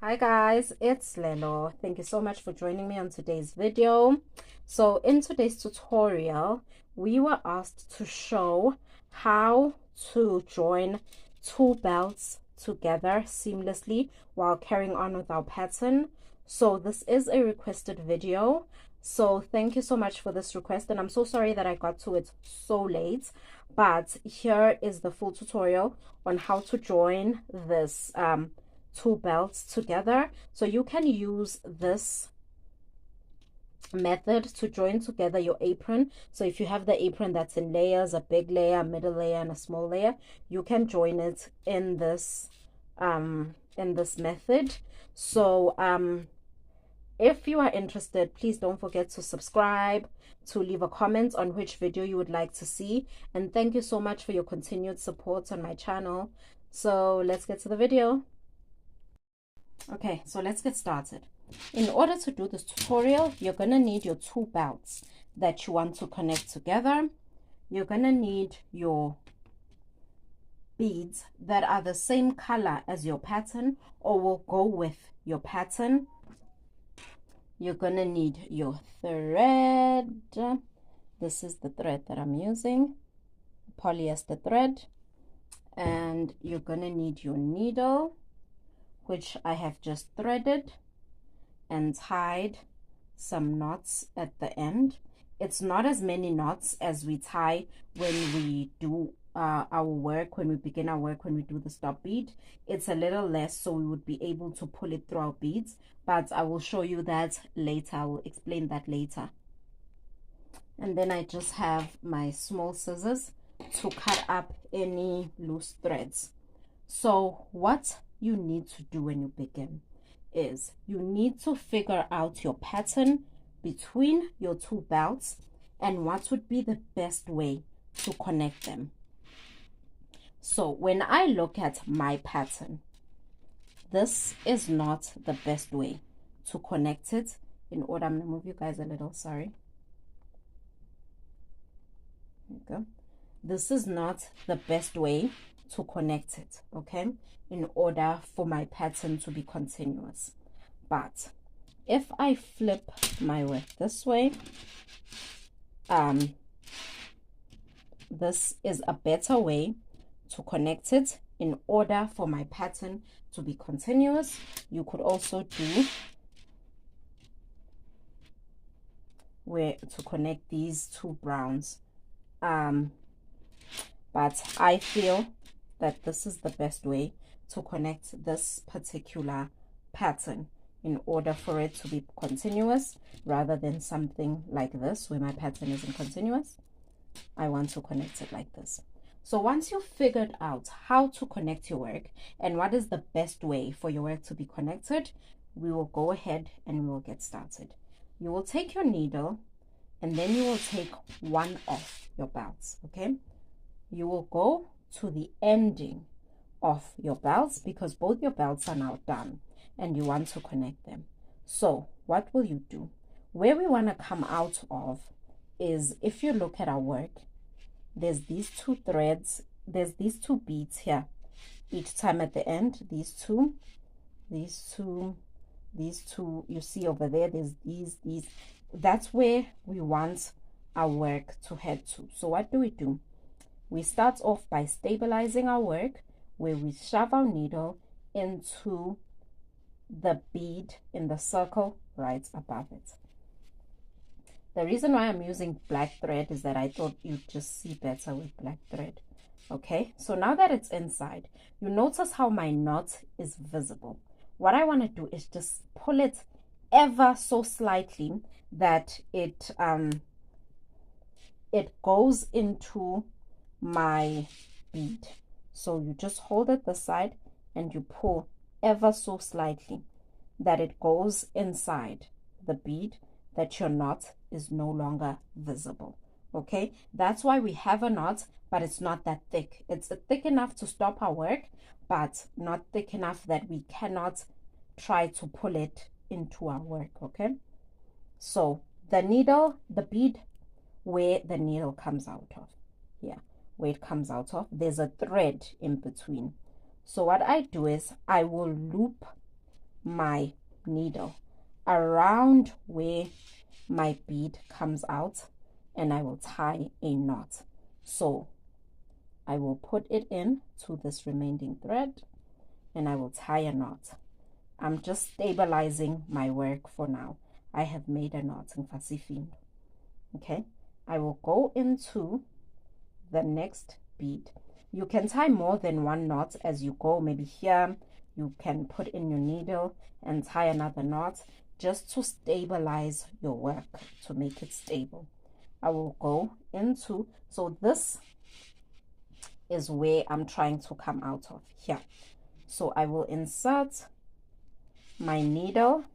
Hi guys, it's Lelo. Thank you so much for joining me on today's video. So in today's tutorial, we were asked to show how to join two belts together seamlessly while carrying on with our pattern. So this is a requested video. So thank you so much for this request, and I'm so sorry that I got to it so late, but here is the full tutorial on how to join this two belts together. So you can use this method to join together your apron. So if you have the apron that's in layers, a big layer, a middle layer, and a small layer, you can join it in this method. So if you are interested, please don't forget to subscribe, to leave a comment on which video you would like to see, and thank you so much for your continued support on my channel. So let's get to the video. Okay, so let's get started. In order to do this tutorial, you're going to need your two belts that you want to connect together. You're going to need your beads that are the same color as your pattern or will go with your pattern. You're going to need your thread. This is the thread that I'm using, polyester thread. And you're going to need your needle, which I have just threaded and tied some knots at the end. It's not as many knots as we tie when we do our work, when we begin our work, when we do the stop bead. It's a little less, so we would be able to pull it through our beads, but I will show you that later. I will explain that later. And then I just have my small scissors to cut up any loose threads. So what you need to do when you begin is you need to figure out your pattern between your two belts and what would be the best way to connect them. So when I look at my pattern, this is not the best way to connect it. In order, I'm going to move you guys a little, sorry. There you go. This is not the best way to connect it, okay, in order for my pattern to be continuous. But if I flip my work this way, this is a better way to connect it in order for my pattern to be continuous. You could also do where to connect these two browns, but I feel that this is the best way to connect this particular pattern in order for it to be continuous, rather than something like this where my pattern isn't continuous. I want to connect it like this. So once you've figured out how to connect your work and what is the best way for your work to be connected, we will go ahead and we will get started. You will take your needle and then you will take one of your belts, okay? You will go to the ending of your belts because both your belts are now done and you want to connect them. So what will you do? Where we want to come out of is, if you look at our work, there's these two threads, there's these two beads here. Each time at the end, these two, you see over there, there's these. That's where we want our work to head to. So what do? We start off by stabilizing our work, where we shove our needle into the bead in the circle right above it. The reason why I'm using black thread is that I thought you'd just see better with black thread. Okay, so now that it's inside, you notice how my knot is visible. What I want to do is just pull it ever so slightly that it goes into my bead. So you just hold it this side and you pull ever so slightly that it goes inside the bead, that your knot is no longer visible. Okay, that's why we have a knot, but it's not that thick. It's thick enough to stop our work, but not thick enough that we cannot try to pull it into our work. Okay, so the needle, the bead, where the needle comes out of, here where it comes out of, there's a thread in between. So what I do is I will loop my needle around where my bead comes out, and I will tie a knot. So I will put it in to this remaining thread, and I will tie a knot. I'm just stabilizing my work for now. I have made a knot in Fasifin. Okay, I will go into the next bead. You can tie more than one knot as you go. Maybe here you can put in your needle and tie another knot just to stabilize your work, to make it stable. I will go into, so this is where I'm trying to come out of here. So I will insert my needle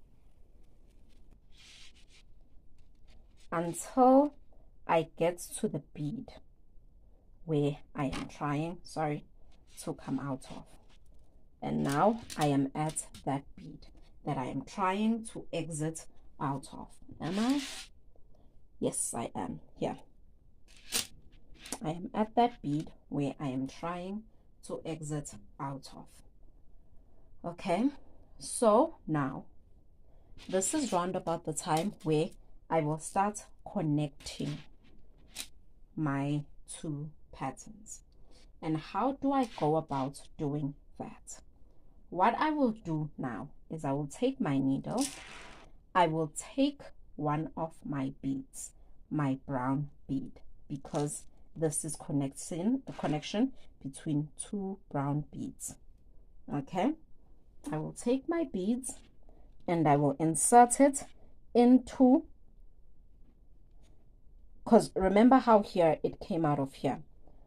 until I get to the bead where I am trying, to come out of. And now I am at that bead that I am trying to exit out of. Am I? Yes, I am. Here. I am at that bead where I am trying to exit out of. Okay, so now this is round about the time where I will start connecting my two patterns. And how do I go about doing that? What I will do now is I will take my needle, I will take one of my beads, my brown bead, because this is the connection between two brown beads. Okay, I will take my beads and I will insert it into, because remember how here it came out of here.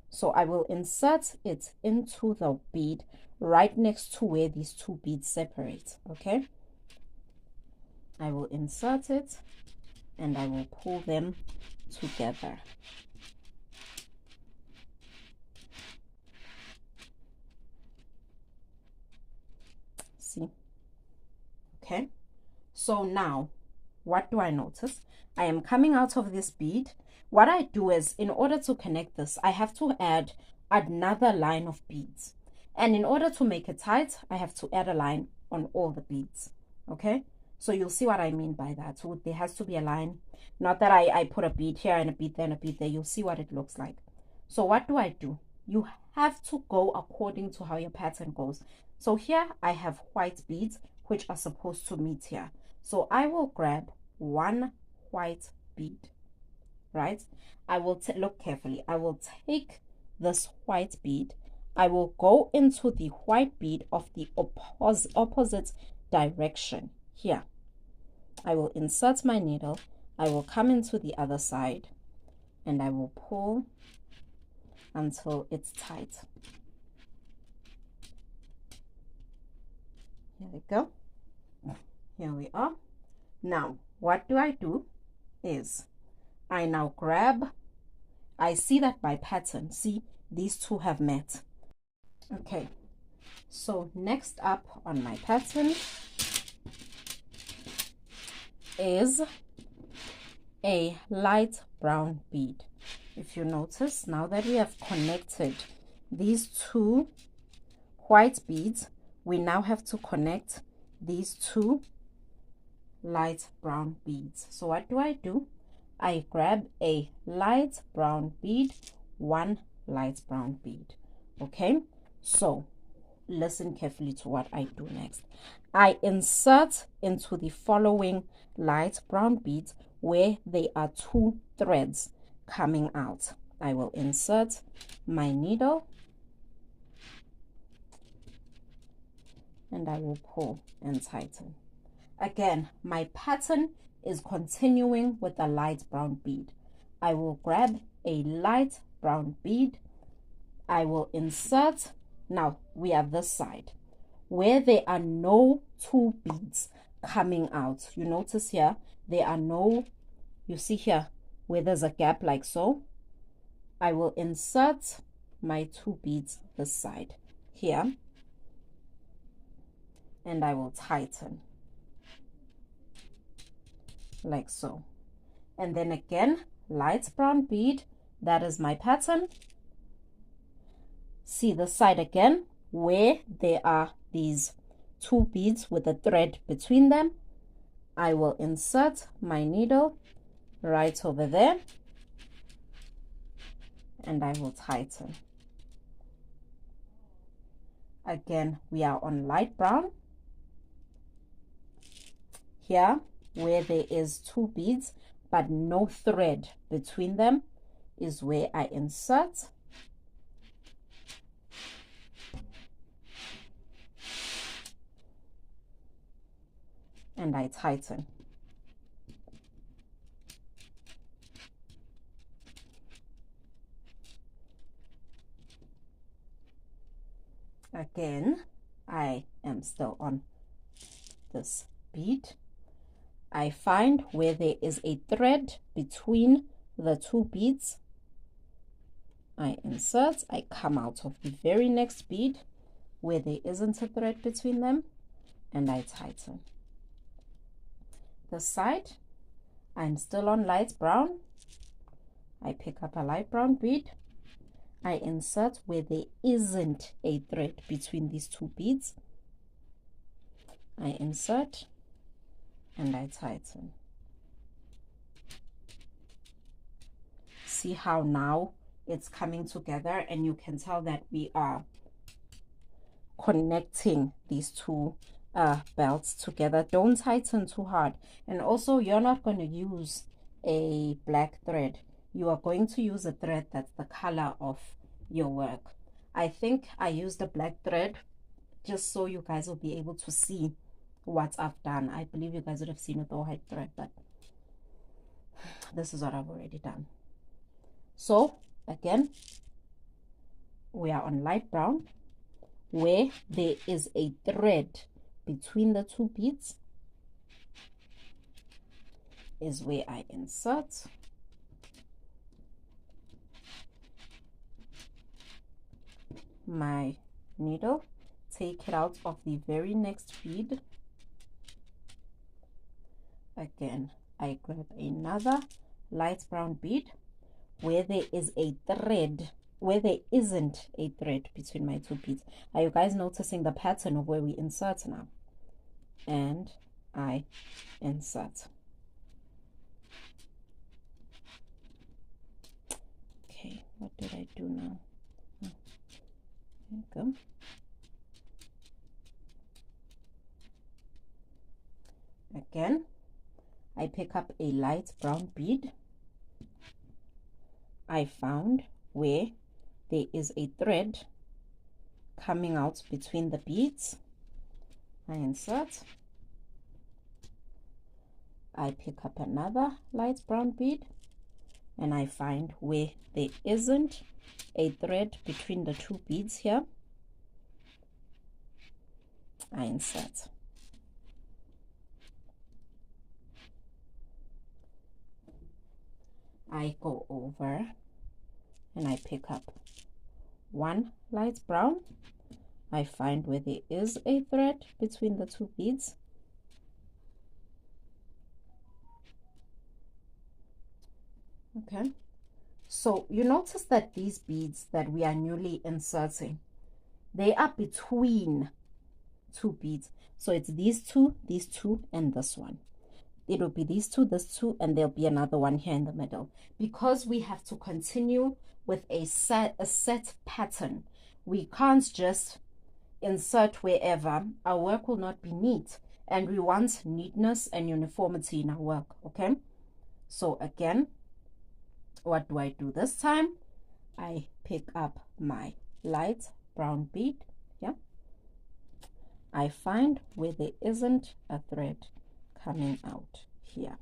So I will insert it into the bead right next to where these two beads separate. Okay, I will insert it and I will pull them together. See? Okay, so now what do I notice? I am coming out of this bead. What I do is, in order to connect this, I have to add another line of beads. And in order to make it tight, I have to add a line on all the beads. Okay, so you'll see what I mean by that. So there has to be a line. Not that I put a bead here and a bead there and a bead there. You'll see what it looks like. So what do? You have to go according to how your pattern goes. So here I have white beads which are supposed to meet here. So I will grab one white bead, right? I will look carefully. I will take this white bead. I will go into the white bead of the opposite direction here. I will insert my needle. I will come into the other side and I will pull until it's tight. Here we go. Here we are. Now, what do is I now grab, I see that by pattern, see, these two have met. Okay, so next up on my pattern is a light brown bead. If you notice, now that we have connected these two white beads, we now have to connect these two light brown beads. So what do? I grab a light brown bead, one light brown bead. Okay, so listen carefully to what I do next. I insert into the following light brown beads where there are two threads coming out. I will insert my needle and I will pull and tighten. Again, my pattern is continuing with a light brown bead. I will grab a light brown bead. I will insert. Now we are this side where there are no two beads coming out. You notice here there are no, you see here where there's a gap like so. I will insert my two beads this side here and I will tighten like so. And then again, light brown bead, that is my pattern. See this side again where there are these two beads with a thread between them. I will insert my needle right over there and I will tighten. Again, we are on light brown. Here, where there is two beads but no thread between them, is where I insert. And I tighten. Again, I am still on this bead. I find where there is a thread between the two beads. I insert, I come out of the very next bead where there isn't a thread between them, and I tighten. This side, I'm still on light brown. I pick up a light brown bead. I insert where there isn't a thread between these two beads. I insert and I tighten. See how now it's coming together, and you can tell that we are connecting these two belts together. Don't tighten too hard. And also, you're not going to use a black thread. You are going to use a thread that's the color of your work. I think I used a black thread just so you guys will be able to see what I've done. I believe you guys would have seen it with the white thread, but this is what I've already done. So again, we are on light brown. Where there is a thread between the two beads is where I insert. My needle, take it out of the very next bead. Again, I grab another light brown bead where there is a thread, where there isn't a thread between my two beads. Are you guys noticing the pattern of where we insert now? And I insert. Okay, what did I do now? There you go. Again, I pick up a light brown bead. I found where there is a thread coming out between the beads. I insert. I pick up another light brown bead and I find where there isn't a thread between the two beads here. I insert. I go over and I pick up one light brown. I find where there is a thread between the two beads. Okay, so you notice that these beads that we are newly inserting, they are between two beads. So it's these two, and this one. It will be these two, this two, and there'll be another one here in the middle. Because we have to continue with a set pattern, we can't just insert wherever. Our work will not be neat, and we want neatness and uniformity in our work. Okay, so again, what do I do this time? I pick up my light brown bead. Yeah, I find where there isn't a thread coming out here.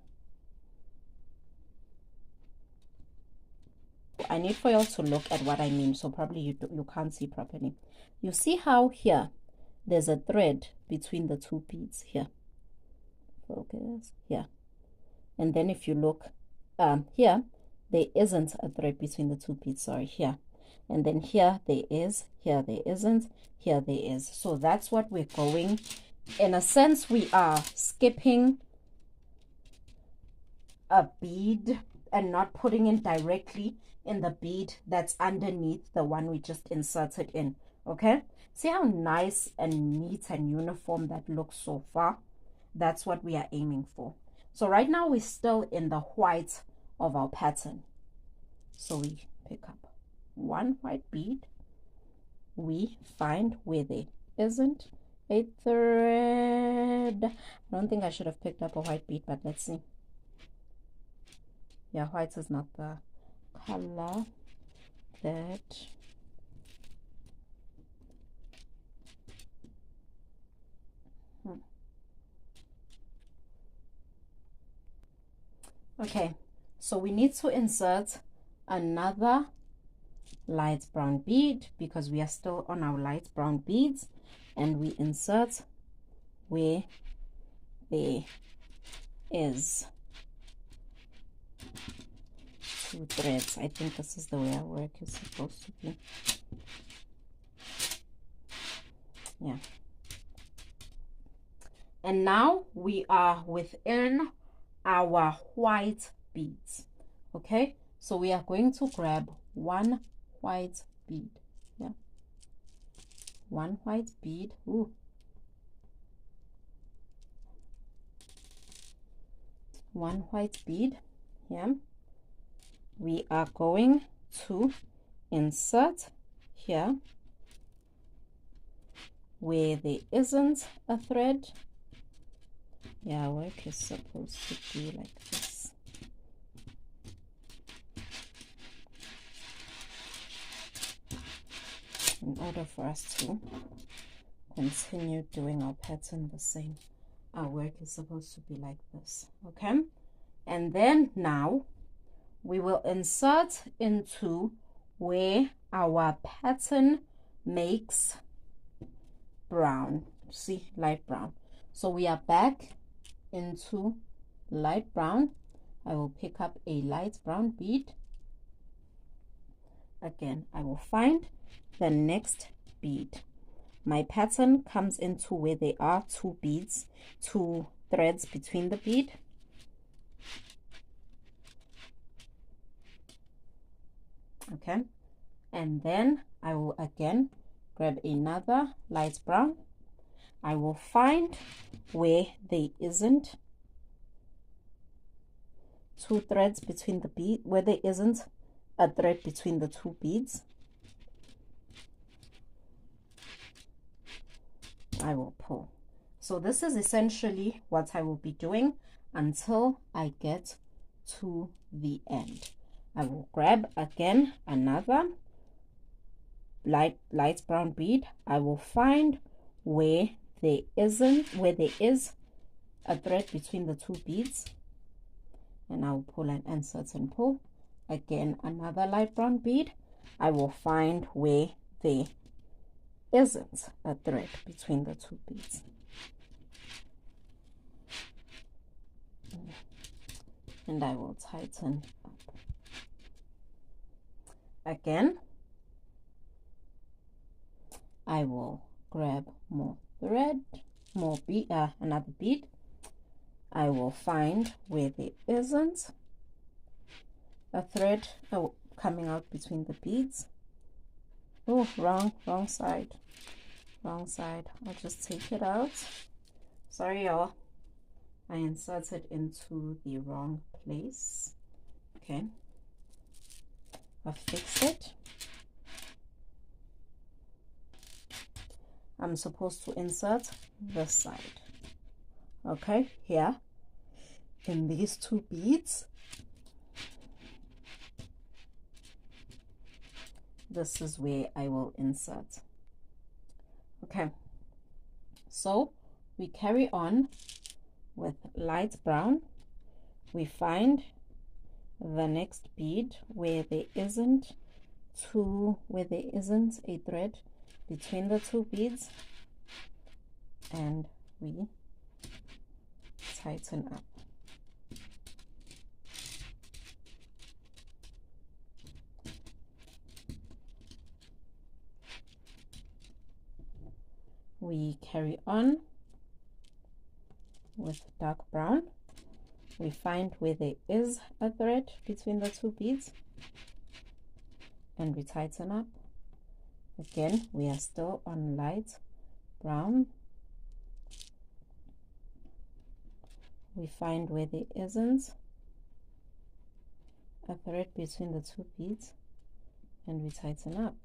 I need for y'all to look at what I mean, so probably you can't see properly. You see how here there's a thread between the two beads here. Focus here. And then if you look here, there isn't a thread between the two beads, sorry, here. And then here there is, here there isn't, here there is. So that's what we're going. In a sense, we are skipping a bead and not putting it directly in the bead that's underneath the one we just inserted in. Okay, see how nice and neat and uniform that looks so far? That's what we are aiming for. So right now we're still in the white of our pattern. So we pick up one white bead, we find where there isn't a thread. I don't think I should have picked up a white bead, but let's see. Yeah, white is not the color that okay, so we need to insert another light brown bead because we are still on our light brown beads, and we insert where there is two threads. I think this is the way our work is supposed to be. Yeah. And now we are within our white beads. Okay, so we are going to grab one white bead. Yeah, one white bead. Ooh. One white bead. Yeah, we are going to insert here where there isn't a thread. Yeah, work is supposed to be like this. In order for us to continue doing our pattern the same, our work is supposed to be like this. Okay, and then now we will insert into where our pattern makes brown. See, light brown. So we are back into light brown. I will pick up a light brown bead. Again, I will find the next bead. My pattern comes into where there are two beads, two threads between the bead. Okay, and then I will again grab another light brown. I will find where there isn't two threads between the bead, where there isn't a thread between the two beads. I will pull. So this is essentially what I will be doing until I get to the end. I will grab again another light brown bead. I will find where there is a thread between the two beads, and I will pull and insert and pull. Again, another light brown bead. I will find where there isn't a thread between the two beads. And I will tighten up. Again, I will grab more thread, more bead, another bead. I will find where there isn't a thread coming out between the beads. Oh, wrong side. Wrong side. I'll just take it out. Sorry, y'all. I inserted into the wrong place. Okay. I've fixed it. I'm supposed to insert this side. Okay, here in these two beads. This is where I will insert. Okay, so we carry on with light brown. We find the next bead where there isn't a thread between the two beads, and we tighten up. We carry on with dark brown. We find where there is a thread between the two beads, and we tighten up. Again, we are still on light brown. We find where there isn't a thread between the two beads, and we tighten up.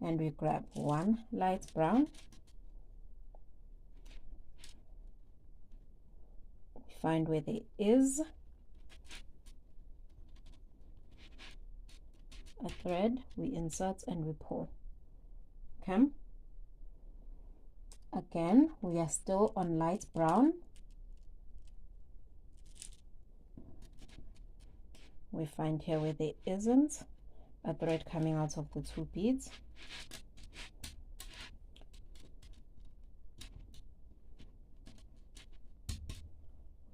And we grab one light brown. We find where there is a thread, we insert and we pull. Okay. Again, we are still on light brown. We find here where there isn't a thread coming out of the two beads.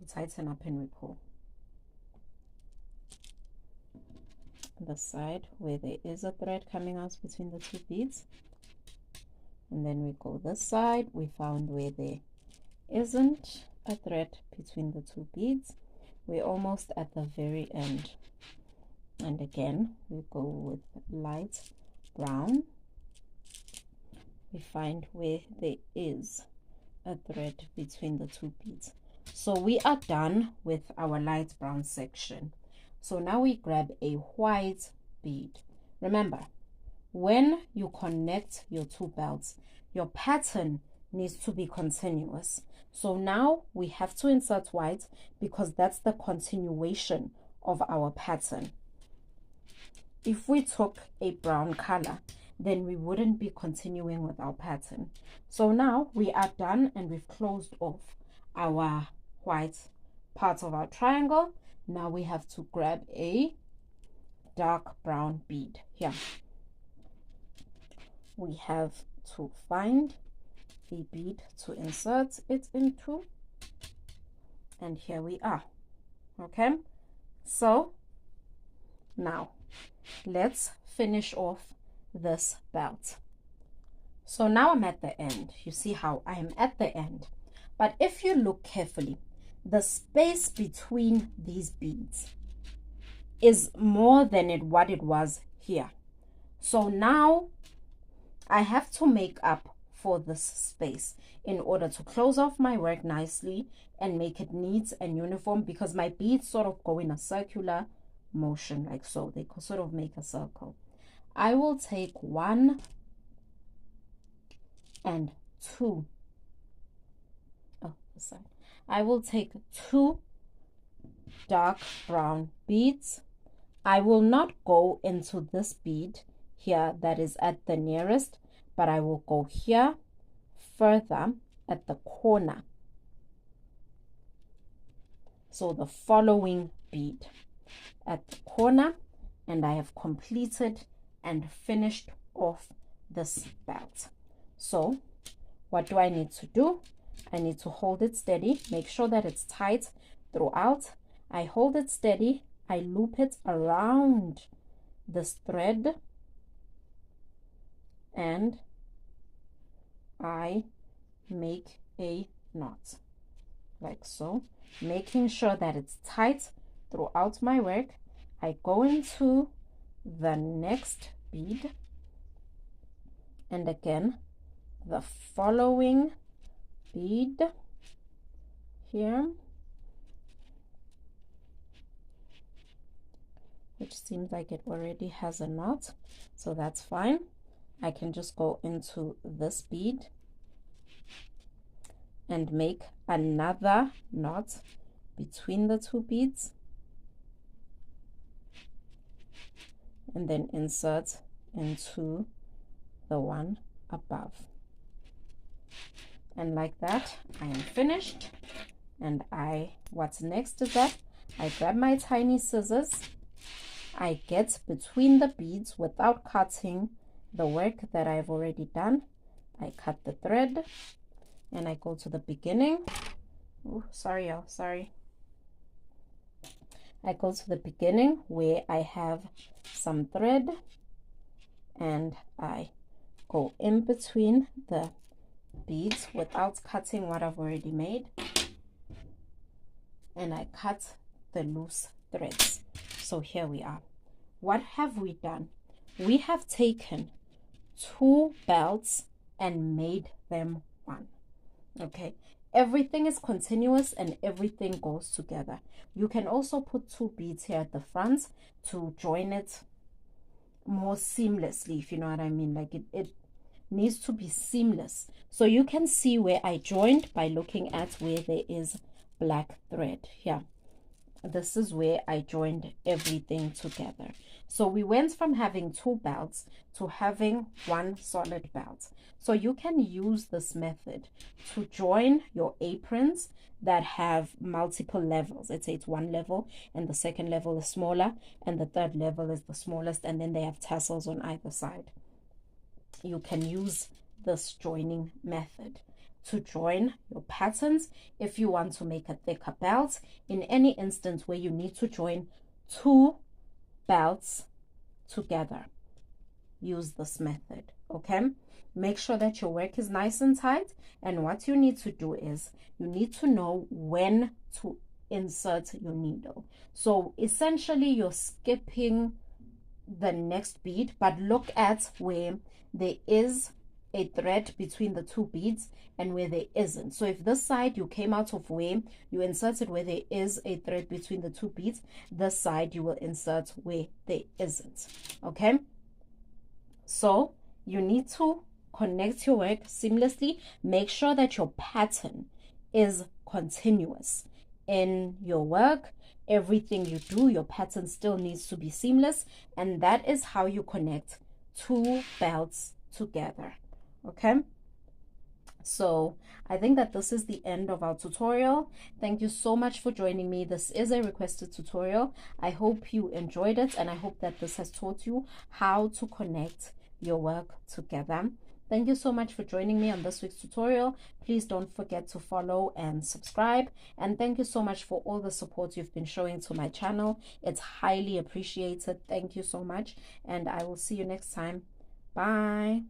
We tighten up and we pull. The side where there is a thread coming out between the two beads, and then we go this side. We found where there isn't a thread between the two beads. We're almost at the very end, and again we go with light brown. We find where there is a thread between the two beads. So we are done with our light brown section. So now we grab a white bead. Remember, when you connect your two belts, your pattern needs to be continuous. So now we have to insert white because that's the continuation of our pattern. If we took a brown color, then we wouldn't be continuing with our pattern. So now we are done and we've closed off our white part of our triangle. Now we have to grab a dark brown bead. Here we have to find a bead to insert it into, and here we are. Okay, so now let's finish off this belt. So now I'm at the end. You see how I am at the end, but if you look carefully, the space between these beads is more than what it was here. So now I have to make up for this space in order to close off my work nicely and make it neat and uniform, because my beads sort of go in a circular motion like so. They could sort of make a circle. I will take 1 and 2. Oh, this side. I will take 2 dark brown beads. I will not go into this bead here that is at the nearest, but I will go here further at the corner. So the following bead at the corner, and I have completed and finished off this belt. So what do I need to do? I need to hold it steady, make sure that it's tight throughout. I hold it steady, I loop it around this thread, and I make a knot like so, making sure that it's tight throughout my work. I go into the next bead, and again the following bead here, which seems like it already has a knot, so that's fine. I can just go into this bead and make another knot between the two beads, and then insert into the one above. And like that, I am finished. And what's next is that I grab my tiny scissors, I get between the beads without cutting the work that I've already done. I cut the thread and I go to the beginning. Oh, sorry, y'all, sorry. I go to the beginning where I have some thread, and I go in between the beads without cutting what I've already made, and I cut the loose threads. So here we are. What have we done? we have taken 2 belts and made them one. Okay, everything is continuous and everything goes together. You can also put 2 beads here at the front to join it more seamlessly, if you know what I mean. Like it needs to be seamless. So you can see where I joined by looking at where there is black thread here. This is where I joined everything together. So we went from having 2 belts to having 1 solid belt. So you can use this method to join your aprons that have multiple levels. Let's say it's 1 level and the second level is smaller and the third level is the smallest, and then they have tassels on either side. You can use this joining method to join your patterns if you want to make a thicker belt. In any instance where you need to join 2 belts together, use this method. Okay, make sure that your work is nice and tight, and what you need to do is you need to know when to insert your needle. So essentially you're skipping the next bead, but look at where there is a thread between the 2 beads and where there isn't. So if this side you came out of where you inserted where there is a thread between the 2 beads, this side you will insert where there isn't. Okay, so you need to connect your work seamlessly. Make sure that your pattern is continuous in your work. Everything you do, your pattern still needs to be seamless, and that is how you connect 2 belts together. Okay, so I think that this is the end of our tutorial. Thank you so much for joining me. This is a requested tutorial. I hope you enjoyed it, and I hope that this has taught you how to connect your work together. Thank you so much for joining me on this week's tutorial. Please don't forget to follow and subscribe. And thank you so much for all the support you've been showing to my channel. It's highly appreciated. Thank you so much. And I will see you next time. Bye.